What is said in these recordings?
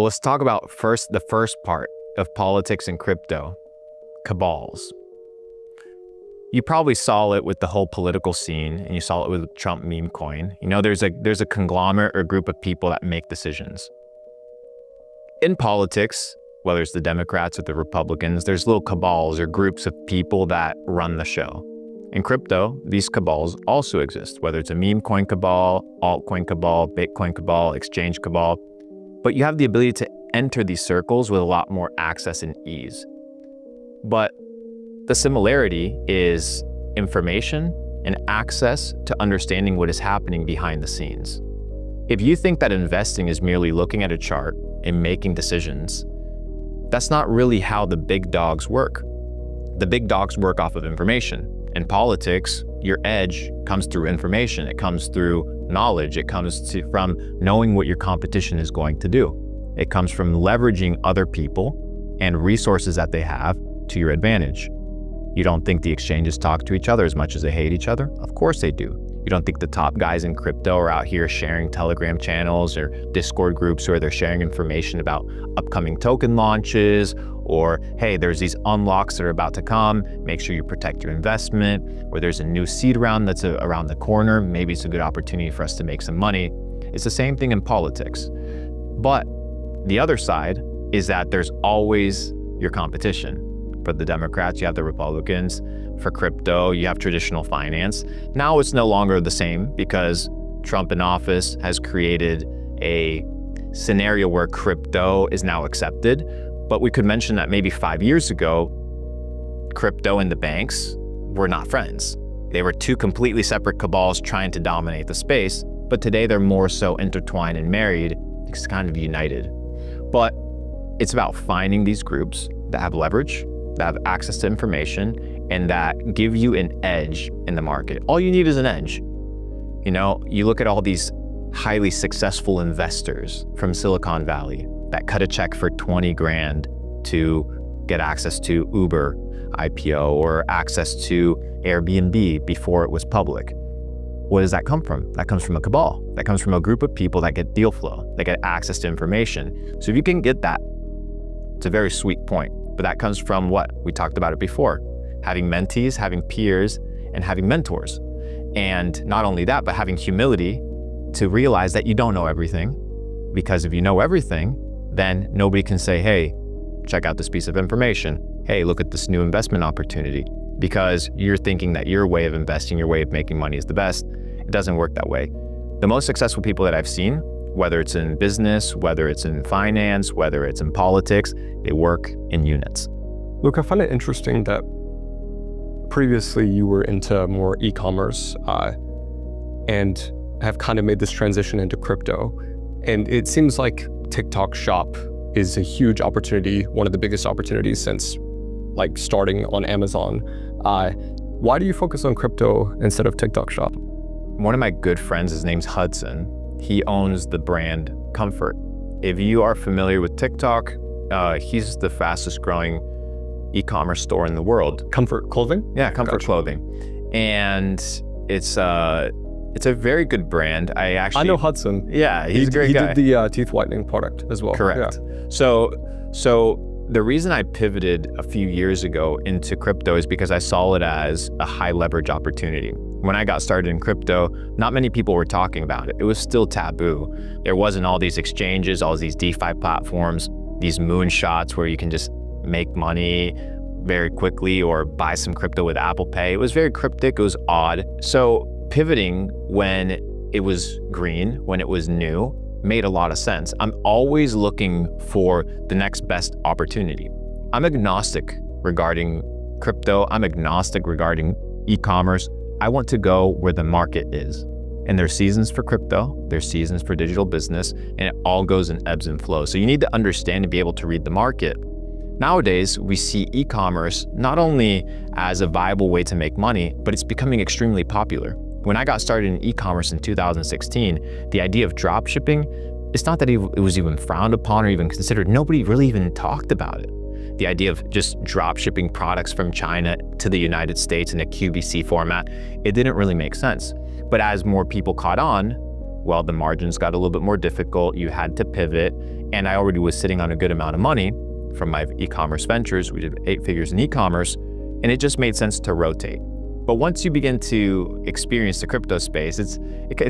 Well, let's talk about the first part of politics and crypto, cabals. You probably saw it with the whole political scene, and you saw it with Trump meme coin. You know, there's a conglomerate or group of people that make decisions. In politics, whether it's the Democrats or the Republicans, there's little cabals or groups of people that run the show. In crypto, these cabals also exist, whether it's a meme coin cabal, altcoin cabal, Bitcoin cabal, exchange cabal. But you have the ability to enter these circles with a lot more access and ease. But the similarity is information and access to understanding what is happening behind the scenes. If you think that investing is merely looking at a chart and making decisions, that's not really how the big dogs work. The big dogs work off of information. In politics, your edge comes through information. It comes through knowledge. It comes from knowing what your competition is going to do. It comes from leveraging other people and resources that they have to your advantage. You don't think the exchanges talk to each other as much as they hate each other? Of course they do. You don't think the top guys in crypto are out here sharing Telegram channels or Discord groups where they're sharing information about upcoming token launches, or hey, there's these unlocks that are about to come, make sure you protect your investment, or there's a new seed round that's around the corner, maybe it's a good opportunity for us to make some money. It's the same thing in politics. But the other side is that there's always your competition. For the Democrats, you have the Republicans. For crypto, you have traditional finance. Now it's no longer the same because Trump in office has created a scenario where crypto is now accepted. But we could mention that maybe 5 years ago, crypto and the banks were not friends. They were two completely separate cabals trying to dominate the space. But today they're more so intertwined and married. It's kind of united. But it's about finding these groups that have leverage, that have access to information, and that give you an edge in the market. All you need is an edge. You know, you look at all these highly successful investors from Silicon Valley that cut a check for 20 grand to get access to Uber IPO or access to Airbnb before it was public. What does that come from? That comes from a cabal. That comes from a group of people that get deal flow, that get access to information. So if you can get that, it's a very sweet point. But that comes from what? We talked about it before. Having mentees, having peers, and having mentors. And not only that, but having humility to realize that you don't know everything. Because if you know everything, then nobody can say, hey, check out this piece of information. Hey, look at this new investment opportunity. Because you're thinking that your way of investing, your way of making money is the best. It doesn't work that way. The most successful people that I've seen, whether it's in business, whether it's in finance, whether it's in politics, they work in units. Luke, I find it interesting that previously you were into more e-commerce and have kind of made this transition into crypto. And it seems like TikTok Shop is a huge opportunity, one of the biggest opportunities since like starting on Amazon. Why do you focus on crypto instead of TikTok Shop? One of my good friends, his name's Hudson. He owns the brand Comfort. If you are familiar with TikTok, he's the fastest growing e-commerce store in the world. Comfort Clothing? Yeah, Comfort Clothing. And it's a very good brand. I know Hudson. Yeah, he's a great guy. He did the teeth whitening product as well. Correct. Yeah. So the reason I pivoted a few years ago into crypto is because I saw it as a high leverage opportunity. When I got started in crypto, not many people were talking about it. It was still taboo. There wasn't all these exchanges, all these DeFi platforms, these moonshots where you can just make money very quickly or buy some crypto with Apple Pay. It was very cryptic, it was odd. So pivoting when it was green, when it was new, made a lot of sense. I'm always looking for the next best opportunity. I'm agnostic regarding crypto. I'm agnostic regarding e-commerce. I want to go where the market is. And there's seasons for crypto, there's seasons for digital business, and it all goes in ebbs and flows. So you need to understand and be able to read the market. Nowadays, we see e-commerce not only as a viable way to make money, but it's becoming extremely popular. When I got started in e-commerce in 2016, the idea of drop shipping, it's not that it was even frowned upon or even considered. Nobody really even talked about it. The idea of just drop shipping products from China to the United States in a QVC format, it didn't really make sense. But as more people caught on, well, the margins got a little bit more difficult. You had to pivot. And I already was sitting on a good amount of money from my e-commerce ventures. We did 8 figures in e-commerce, and it just made sense to rotate. But once you begin to experience the crypto space, it's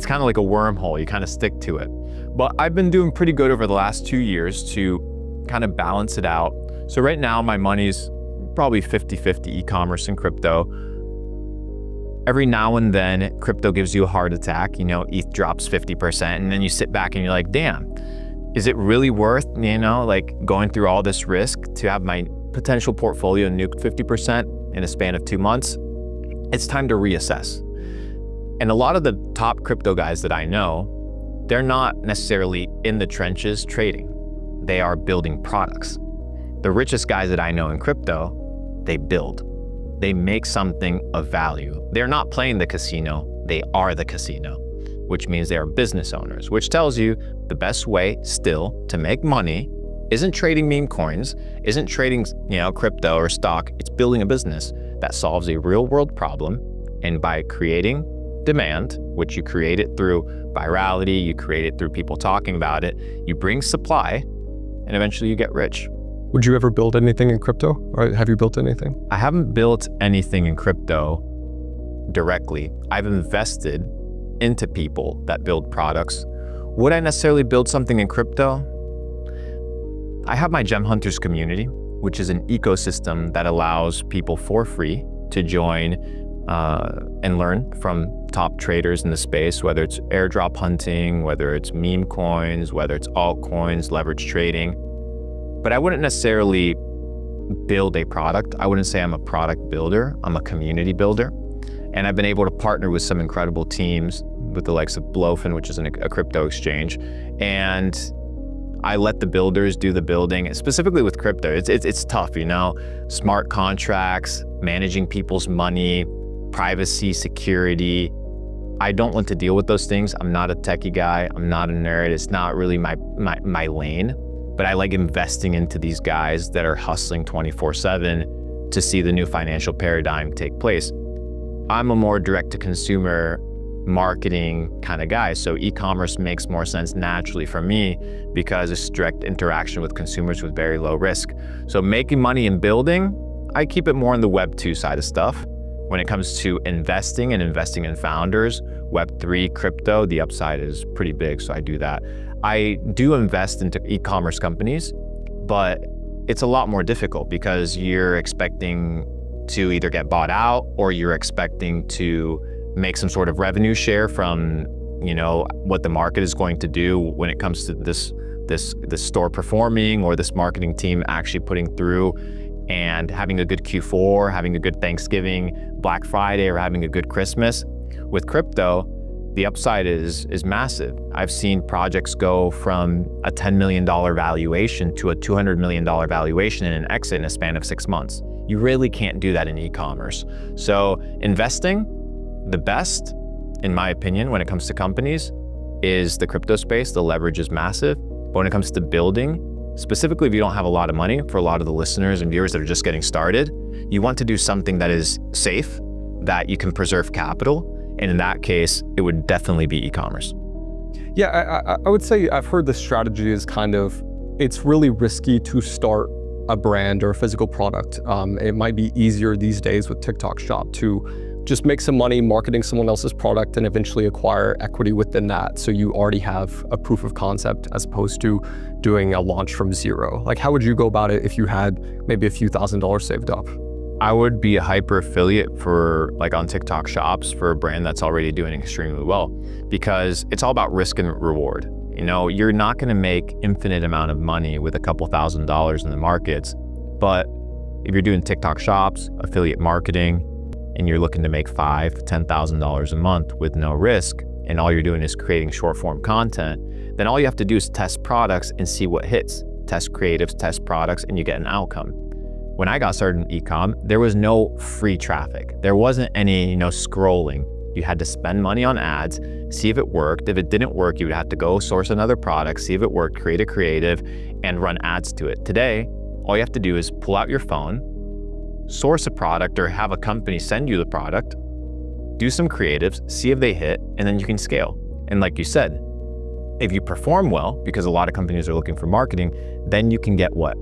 kind of like a wormhole. You kind of stick to it. But I've been doing pretty good over the last 2 years to kind of balance it out. So right now my money's probably 50-50 e-commerce and crypto. Every now and then crypto gives you a heart attack, you know, ETH drops 50%, and then you sit back and you're like, damn, is it really worth, you know, like going through all this risk to have my potential portfolio nuked 50% in a span of 2 months? It's time to reassess. And a lot of the top crypto guys that I know, they're not necessarily in the trenches trading. They are building products. The richest guys that I know in crypto, they build. They make something of value. They're not playing the casino, they are the casino, which means they are business owners, which tells you the best way still to make money isn't trading meme coins, isn't trading, you know, crypto or stock. It's building a business that solves a real world problem. And by creating demand, which you create it through virality, you create it through people talking about it, you bring supply, and eventually you get rich. Would you ever build anything in crypto? Or have you built anything? I haven't built anything in crypto directly. I've invested into people that build products. Would I necessarily build something in crypto? I have my Gem Hunters community, which is an ecosystem that allows people for free to join and learn from top traders in the space, whether it's airdrop hunting, whether it's meme coins, whether it's altcoins, leverage trading. But I wouldn't necessarily build a product. I wouldn't say I'm a product builder. I'm a community builder. And I've been able to partner with some incredible teams with the likes of Blofin, which is a crypto exchange. And I let the builders do the building, specifically with crypto. It's tough, you know, smart contracts, managing people's money, privacy, security. I don't want to deal with those things. I'm not a techie guy. I'm not a nerd. It's not really my lane, but I like investing into these guys that are hustling 24/7 to see the new financial paradigm take place. I'm a more direct to consumer marketing kind of guy. So e-commerce makes more sense naturally for me because it's direct interaction with consumers with very low risk. So making money in building, I keep it more on the Web 2 side of stuff. When it comes to investing and investing in founders, Web3, crypto, the upside is pretty big, so I do that. I do invest into e-commerce companies, but it's a lot more difficult because you're expecting to either get bought out or you're expecting to make some sort of revenue share from, you know, what the market is going to do when it comes to this store performing or this marketing team actually putting through and having a good Q4, having a good Thanksgiving, Black Friday, or having a good Christmas. With crypto, the upside is massive. I've seen projects go from a $10 million valuation to a $200 million valuation and an exit in a span of 6 months. You really can't do that in e-commerce. So investing, the best, in my opinion, when it comes to companies, is the crypto space. The leverage is massive. But when it comes to building, specifically if you don't have a lot of money, for a lot of the listeners and viewers that are just getting started, you want to do something that is safe, that you can preserve capital. And in that case, it would definitely be e-commerce. Yeah, I would say I've heard the strategy is kind of, it's really risky to start a brand or a physical product. It might be easier these days with TikTok Shop to just make some money marketing someone else's product and eventually acquire equity within that. So you already have a proof of concept as opposed to doing a launch from zero. Like, how would you go about it if you had maybe a few $1,000s saved up? I would be a hyper affiliate for, like, on TikTok Shops for a brand that's already doing extremely well, because it's all about risk and reward. You know, you're not going to make infinite amount of money with a couple $1,000s in the markets, but if you're doing TikTok Shops, affiliate marketing, and you're looking to make $5,000, $10,000 a month with no risk, and all you're doing is creating short form content, then all you have to do is test products and see what hits. Test creatives, test products, and you get an outcome. When I got started in e-com, there was no free traffic. There wasn't any, you know, scrolling. You had to spend money on ads, see if it worked. If it didn't work, you would have to go source another product, see if it worked, create a creative, and run ads to it. Today, all you have to do is pull out your phone, source a product or have a company send you the product, do some creatives, see if they hit, and then you can scale. And like you said, If you perform well, because a lot of companies are looking for marketing, then you can get what?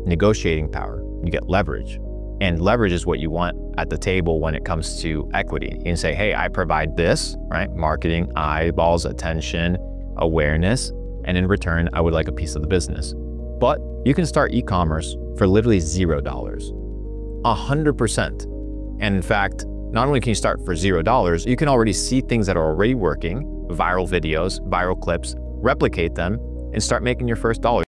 Negotiating power. You get leverage. And leverage is what you want at the table when it comes to equity. You can say, hey, I provide this, right? Marketing, eyeballs, attention, awareness, and in return, I would like a piece of the business. But you can start e-commerce for literally $0, 100%. And in fact, not only can you start for $0, you can already see things that are already working, viral videos, viral clips, replicate them, and start making your first dollar.